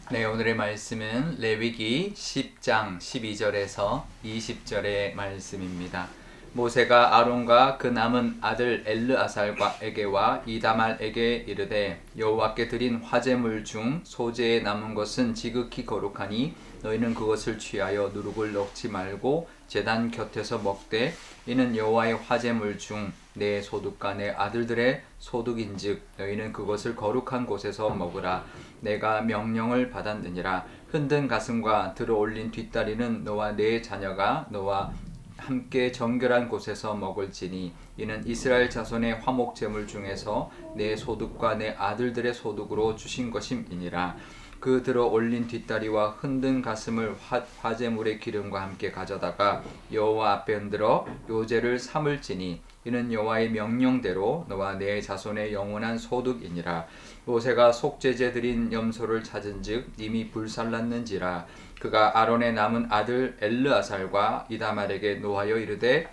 네, 오늘의 말씀은 레위기 10장 12절에서 20절의 말씀입니다. 모세가 아론과 그 남은 아들 엘르아살에게와 이다말에게 이르되 여호와께 드린 화제물 중 소재에 남은 것은 지극히 거룩하니 너희는 그것을 취하여 누룩을 넣지 말고 제단 곁에서 먹되 이는 여호와의 화제물 중 내 소득과 내 아들들의 소득인즉 너희는 그것을 거룩한 곳에서 먹으라. 내가 명령을 받았느니라. 흔든 가슴과 들어 올린 뒷다리는 너와 네 자녀가 너와 함께 정결한 곳에서 먹을지니 이는 이스라엘 자손의 화목 제물 중에서 내 소득과 내 아들들의 소득으로 주신 것임이니라. 그 들어 올린 뒷다리와 흔든 가슴을 화제물의 기름과 함께 가져다가 여호와 앞에 흔들어 요제를 삼을지니 이는 여호와의 명령대로 너와 네 자손의 영원한 소득이니라. 모세가 속죄제 드린 염소를 찾은즉 이미 불살랐는지라. 그가 아론의 남은 아들 엘르아살과 이다말에게 노하여 이르되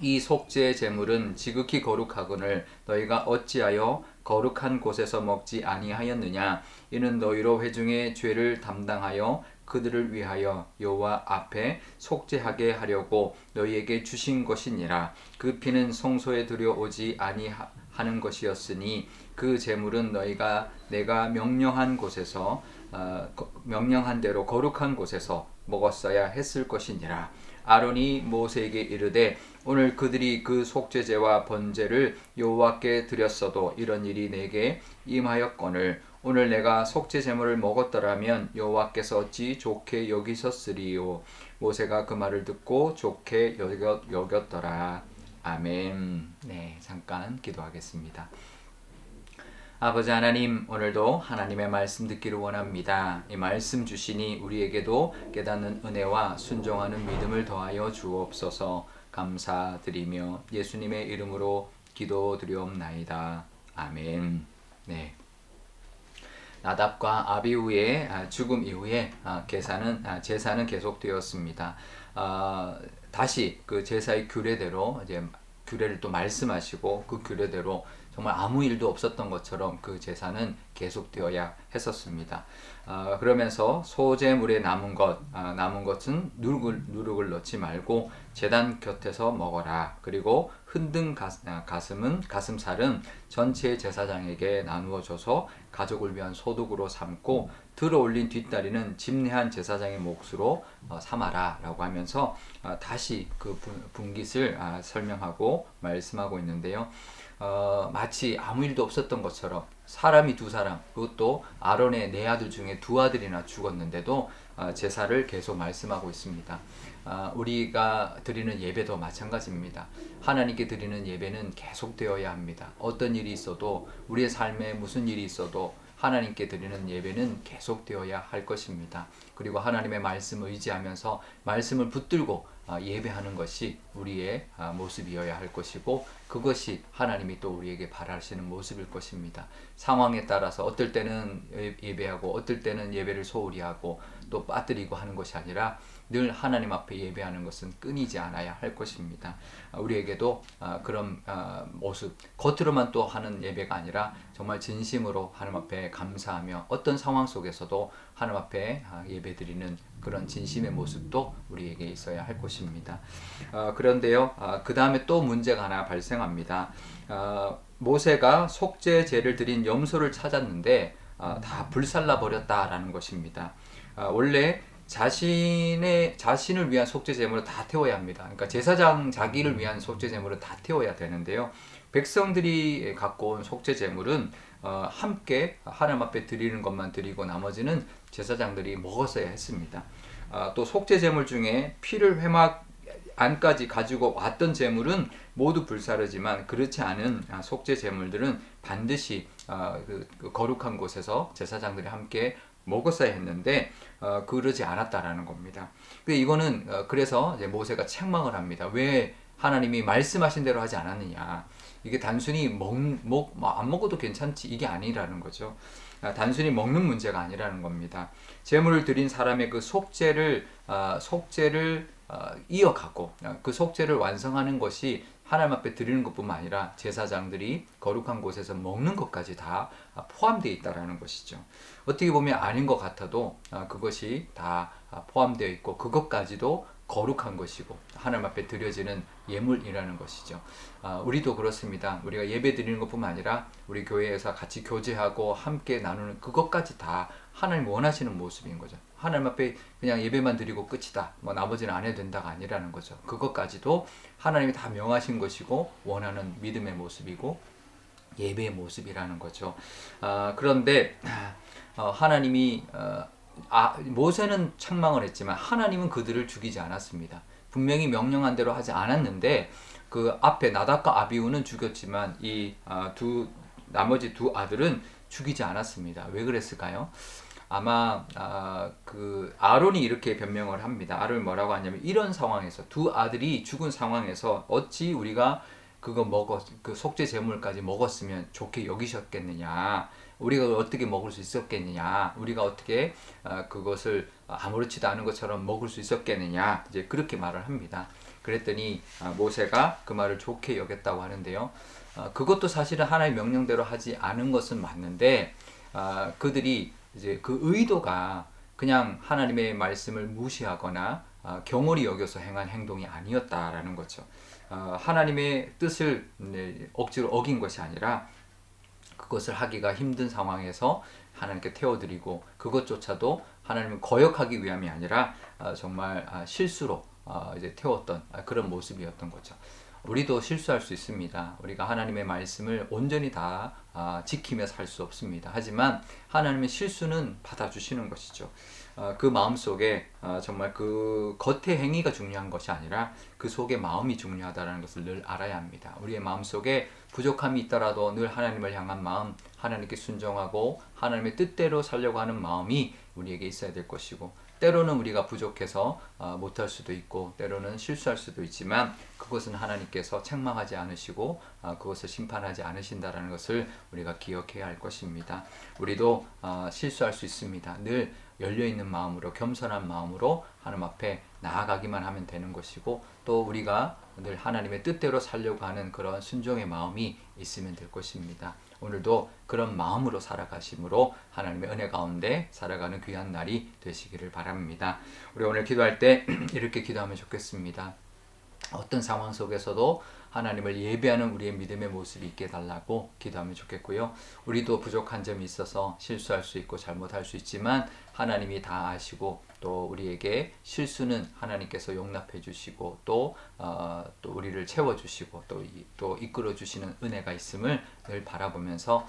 이 속죄 제물은 지극히 거룩하거늘 너희가 어찌하여 거룩한 곳에서 먹지 아니하였느냐. 이는 너희로 회중의 죄를 담당하여 그들을 위하여 여호와 앞에 속죄하게 하려고 너희에게 주신 것이니라. 그 피는 성소에 들여오지 아니하는 것이었으니 그 제물은 너희가 내가 명령한 곳에서 명령한 대로 거룩한 곳에서 먹었어야 했을 것이니라. 아론이 모세에게 이르되 오늘 그들이 그 속죄제와 번제를 여호와께 드렸어도 이런 일이 내게 임하였거늘 오늘 내가 속죄 제물을 먹었더라면 여호와께서 어찌 좋게 여기셨으리요. 모세가 그 말을 듣고 좋게 여겼더라. 아멘. 네, 잠깐 기도하겠습니다. 아버지 하나님, 오늘도 하나님의 말씀 듣기를 원합니다. 이 말씀 주시니 우리에게도 깨닫는 은혜와 순종하는 믿음을 더하여 주옵소서. 감사드리며 예수님의 이름으로 기도드리옵나이다. 아멘. 네. 나답과 아비후의 죽음 이후에 제사는 계속되었습니다. 다시 그 제사의 규례대로 이제 규례를 또 말씀하시고 그 규례대로 정말 아무 일도 없었던 것처럼 그 제사는 계속되어야 했었습니다. 그러면서 소제물에 남은 것은 누룩을 넣지 말고 제단 곁에서 먹어라. 그리고 흔든 가슴살은 전체 제사장에게 나누어 줘서 가족을 위한 소득으로 삼고 들어 올린 뒷다리는 집례한 제사장의 몫으로 삼아라 라고 하면서 다시 그 분깃을 설명하고 말씀하고 있는데요. 마치 아무 일도 없었던 것처럼 사람이 두 사람, 그것도 아론의 네 아들 중에 두 아들이나 죽었는데도 제사를 계속 말씀하고 있습니다. 우리가 드리는 예배도 마찬가지입니다. 하나님께 드리는 예배는 계속되어야 합니다. 어떤 일이 있어도 우리의 삶에 무슨 일이 있어도 하나님께 드리는 예배는 계속되어야 할 것입니다. 그리고 하나님의 말씀을 의지하면서 말씀을 붙들고 예배하는 것이 우리의 모습이어야 할 것이고 그것이 하나님이 또 우리에게 바라시는 모습일 것입니다. 상황에 따라서 어떨 때는 예배하고 어떨 때는 예배를 소홀히 하고 또 빠뜨리고 하는 것이 아니라 늘 하나님 앞에 예배하는 것은 끊이지 않아야 할 것입니다. 우리에게도 그런 모습, 겉으로만 또 하는 예배가 아니라 정말 진심으로 하나님 앞에 감사하며 어떤 상황 속에서도 하나님 앞에 예배드리는 그런 진심의 모습도 우리에게 있어야 할 것입니다. 그런데요, 그 다음에 또 문제가 하나 발생합니다. 모세가 속죄제를 드린 염소를 찾았는데 다 불살라 버렸다라는 것입니다. 원래 자신을 위한 속죄 제물을 다 태워야 합니다. 그러니까 제사장 자기를 위한 속죄 제물을 다 태워야 되는데요. 백성들이 갖고 온 속죄 제물은 함께 하나님 앞에 드리는 것만 드리고 나머지는 제사장들이 먹었어야 했습니다. 또 속죄 제물 중에 피를 회막 안까지 가지고 왔던 제물은 모두 불사르지만 그렇지 않은 속죄 제물들은 반드시 그 거룩한 곳에서 제사장들이 함께 먹었어야 했는데 그러지 않았다라는 겁니다. 근데 이거는 그래서 이제 모세가 책망을 합니다. 왜 하나님이 말씀하신 대로 하지 않았느냐? 이게 단순히 안 먹어도 괜찮지 이게 아니라는 거죠. 단순히 먹는 문제가 아니라는 겁니다. 제물을 드린 사람의 그 속죄를 이어가고 그 속죄를 완성하는 것이 하나님 앞에 드리는 것뿐만 아니라 제사장들이 거룩한 곳에서 먹는 것까지 다 포함되어 있다라는 것이죠. 어떻게 보면 아닌 것 같아도 그것이 다 포함되어 있고 그것까지도 거룩한 것이고 하나님 앞에 드려지는 예물이라는 것이죠. 우리도 그렇습니다. 우리가 예배 드리는 것뿐만 아니라 우리 교회에서 같이 교제하고 함께 나누는 그것까지 다 하나님 원하시는 모습인 거죠. 하나님 앞에 그냥 예배만 드리고 끝이다. 뭐 나머지는 안 해도 된다가 아니라는 거죠. 그것까지도 하나님이 다 명하신 것이고 원하는 믿음의 모습이고 예배의 모습이라는 거죠. 그런데 하나님이 모세는 책망을 했지만 하나님은 그들을 죽이지 않았습니다. 분명히 명령한 대로 하지 않았는데 그 앞에 나답과 아비후는 죽였지만 나머지 두 아들은 죽이지 않았습니다. 왜 그랬을까요? 아마 그 아론이 이렇게 변명을 합니다. 아론이 뭐라고 하냐면 이런 상황에서 두 아들이 죽은 상황에서 어찌 우리가 그 속죄 제물까지 먹었으면 좋게 여기셨겠느냐? 우리가 어떻게 먹을 수 있었겠느냐? 우리가 어떻게 그것을 아무렇지도 않은 것처럼 먹을 수 있었겠느냐? 이제 그렇게 말을 합니다. 그랬더니 모세가 그 말을 좋게 여겼다고 하는데요. 그것도 사실은 하나의 명령대로 하지 않은 것은 맞는데 그들이 이제 그 의도가 그냥 하나님의 말씀을 무시하거나 경홀히 여겨서 행한 행동이 아니었다라는 거죠. 하나님의 뜻을 억지로 어긴 것이 아니라 그것을 하기가 힘든 상황에서 하나님께 태워드리고 그것조차도 하나님을 거역하기 위함이 아니라 정말 실수로 이제 태웠던 그런 모습이었던 거죠. 우리도 실수할 수 있습니다. 우리가 하나님의 말씀을 온전히 다 지키며 살 수 없습니다. 하지만 하나님의 실수는 받아주시는 것이죠. 그 마음 속에 정말 그 겉의 행위가 중요한 것이 아니라 그 속의 마음이 중요하다는 것을 늘 알아야 합니다. 우리의 마음 속에 부족함이 있더라도 늘 하나님을 향한 마음, 하나님께 순종하고 하나님의 뜻대로 살려고 하는 마음이 우리에게 있어야 될 것이고 때로는 우리가 부족해서 못할 수도 있고 때로는 실수할 수도 있지만 그것은 하나님께서 책망하지 않으시고 그것을 심판하지 않으신다라는 것을 우리가 기억해야 할 것입니다. 우리도 실수할 수 있습니다. 늘 열려있는 마음으로 겸손한 마음으로 하나님 앞에 나아가기만 하면 되는 것이고 또 우리가 늘 하나님의 뜻대로 살려고 하는 그런 순종의 마음이 있으면 될 것입니다. 오늘도 그런 마음으로 살아가심으로 하나님의 은혜 가운데 살아가는 귀한 날이 되시기를 바랍니다. 우리 오늘 기도할 때 이렇게 기도하면 좋겠습니다. 어떤 상황 속에서도 하나님을 예배하는 우리의 믿음의 모습이 있게 해달라고 기도하면 좋겠고요. 우리도 부족한 점이 있어서 실수할 수 있고 잘못할 수 있지만 하나님이 다 아시고 또 우리에게 실수는 하나님께서 용납해 주시고 또 우리를 채워주시고 또 이끌어 주시는 은혜가 있음을 늘 바라보면서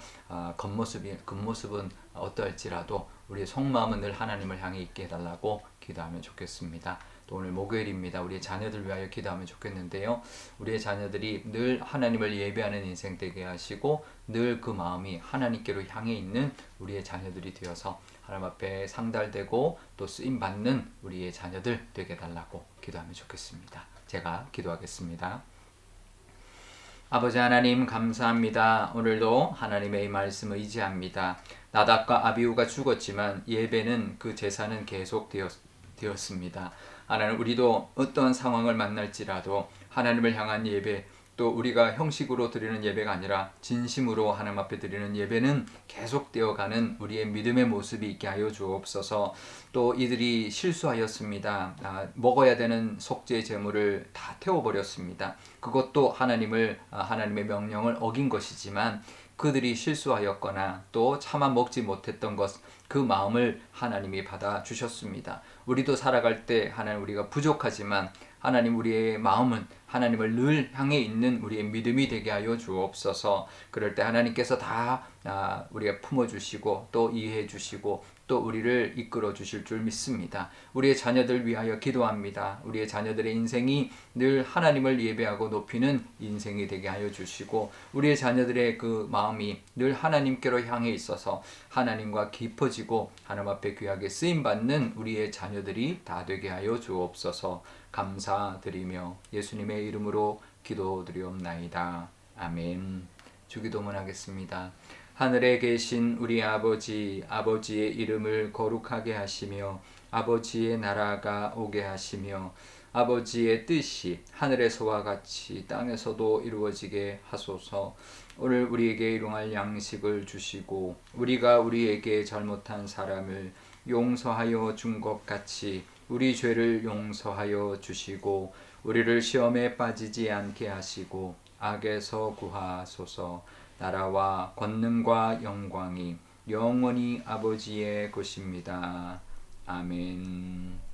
겉모습은 어떠할지라도 우리의 속마음은 늘 하나님을 향해 있게 해달라고 기도하면 좋겠습니다. 또 오늘 목요일입니다. 우리의 자녀들 위하여 기도하면 좋겠는데요. 우리의 자녀들이 늘 하나님을 예배하는 인생 되게 하시고 늘 그 마음이 하나님께로 향해 있는 우리의 자녀들이 되어서 하나님 앞에 상달되고 또 쓰임받는 우리의 자녀들 되게 해달라고 기도하면 좋겠습니다. 제가 기도하겠습니다. 아버지 하나님 감사합니다. 오늘도 하나님의 이 말씀을 의지합니다. 나답과 아비후가 죽었지만 예배는 그 제사는 계속되었습니다. 하나님 우리도 어떤 상황을 만날지라도 하나님을 향한 예배 또 우리가 형식으로 드리는 예배가 아니라 진심으로 하나님 앞에 드리는 예배는 계속되어가는 우리의 믿음의 모습이 있게 하여 주옵소서. 또 이들이 실수하였습니다. 먹어야 되는 속죄 제물을 다 태워버렸습니다. 그것도 하나님의 명령을 어긴 것이지만 그들이 실수하였거나 또 차마 먹지 못했던 것 그 마음을 하나님이 받아주셨습니다. 우리도 살아갈 때 하나님 우리가 부족하지만 하나님 우리의 마음은 하나님을 늘 향해 있는 우리의 믿음이 되게 하여 주옵소서. 그럴 때 하나님께서 다 우리가 품어주시고 또 이해해 주시고 또 우리를 이끌어 주실 줄 믿습니다. 우리의 자녀들 위하여 기도합니다. 우리의 자녀들의 인생이 늘 하나님을 예배하고 높이는 인생이 되게 하여 주시고 우리의 자녀들의 그 마음이 늘 하나님께로 향해 있어서 하나님과 깊어지고 하나님 앞에 귀하게 쓰임받는 우리의 자녀들이 다 되게 하여 주옵소서. 감사드리며 예수님의 이름으로 기도드리옵나이다. 아멘. 주기도문 하겠습니다. 하늘에 계신 우리 아버지, 아버지의 이름을 거룩하게 하시며 아버지의 나라가 오게 하시며 아버지의 뜻이 하늘에서와 같이 땅에서도 이루어지게 하소서. 오늘 우리에게 일용할 양식을 주시고 우리가 우리에게 잘못한 사람을 용서하여 준 것 같이 우리 죄를 용서하여 주시고 우리를 시험에 빠지지 않게 하시고 악에서 구하소서. 나라와 권능과 영광이 영원히 아버지의 것입니다. 아멘.